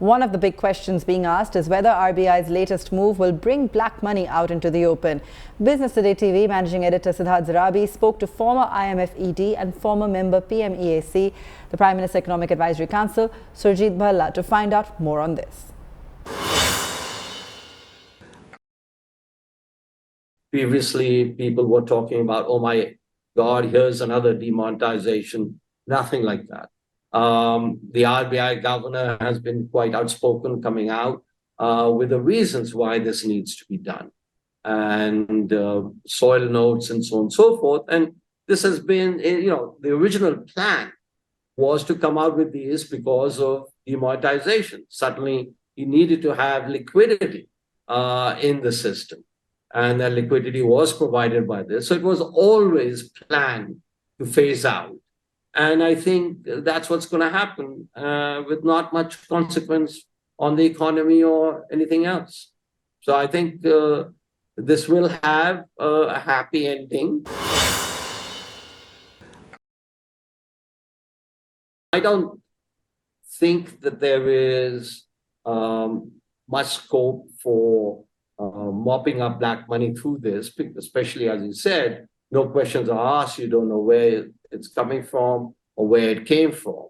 One of the big questions being asked is whether RBI's latest move will bring black money out into the open. Business Today TV managing editor Siddharth Zarabi spoke to former IMF ED and former member PMEAC, the Prime Minister's Economic Advisory Council, Surjit Bhalla, to find out more on this. Previously, people were talking about, oh my God, here's another demonetization. Nothing like that. The RBI governor has been quite outspoken coming out with the reasons why this needs to be done. And soil notes and so on and so forth. And this has been, the original plan was to come out with these because of demonetization. Suddenly, you needed to have liquidity in the system. And that liquidity was provided by this. So it was always planned to phase out. And I think that's what's going to happen with not much consequence on the economy or anything else. So I think this will have a happy ending. I don't think that there is much scope for mopping up black money through this, especially as you said, no questions are asked, you don't know where it's coming from or where it came from.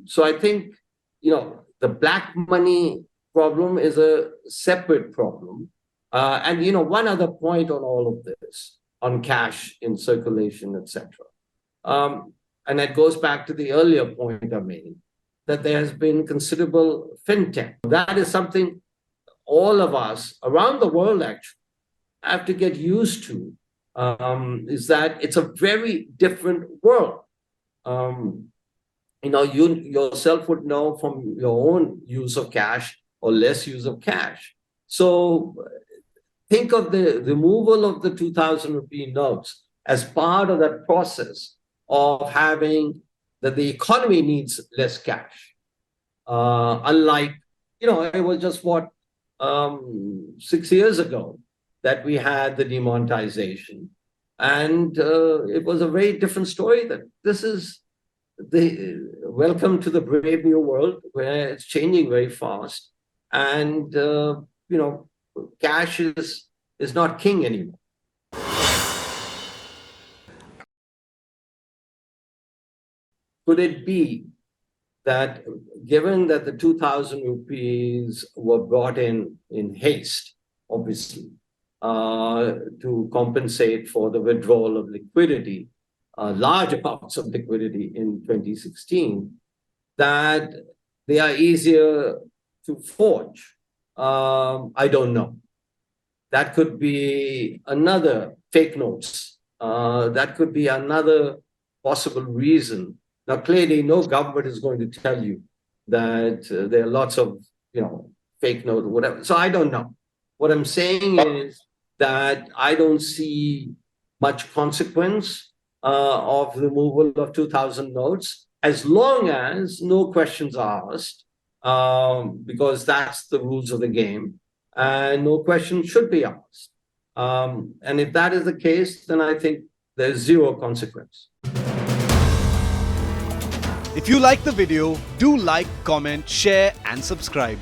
So I think, the black money problem is a separate problem. And, one other point on all of this, on cash in circulation, etc. And that goes back to the earlier point I made, that there has been considerable fintech. That is something all of us around the world actually have to get used to, is that it's a very different world. You yourself would know from your own use of cash or less use of cash. So think of the removal of the 2,000 rupee notes as part of that process of having that the economy needs less cash. Unlike, it was just 6 years ago that we had the demonetization. And it was a very different story. That this is the welcome to the brave new world where it's changing very fast. And, cash is not king anymore. Could it be that given that the 2,000 rupees were brought in haste, obviously, to compensate for the withdrawal of liquidity, large amounts of liquidity in 2016, that they are easier to forge? I don't know. That could be another fake notes. That could be another possible reason. Now, clearly, no government is going to tell you that there are lots of, fake notes or whatever. So I don't know. What I'm saying is that I don't see much consequence of the removal of 2,000 notes as long as no questions are asked, because that's the rules of the game, and no questions should be asked. And if that is the case, then I think there's zero consequence. If you like the video, do like, comment, share and subscribe.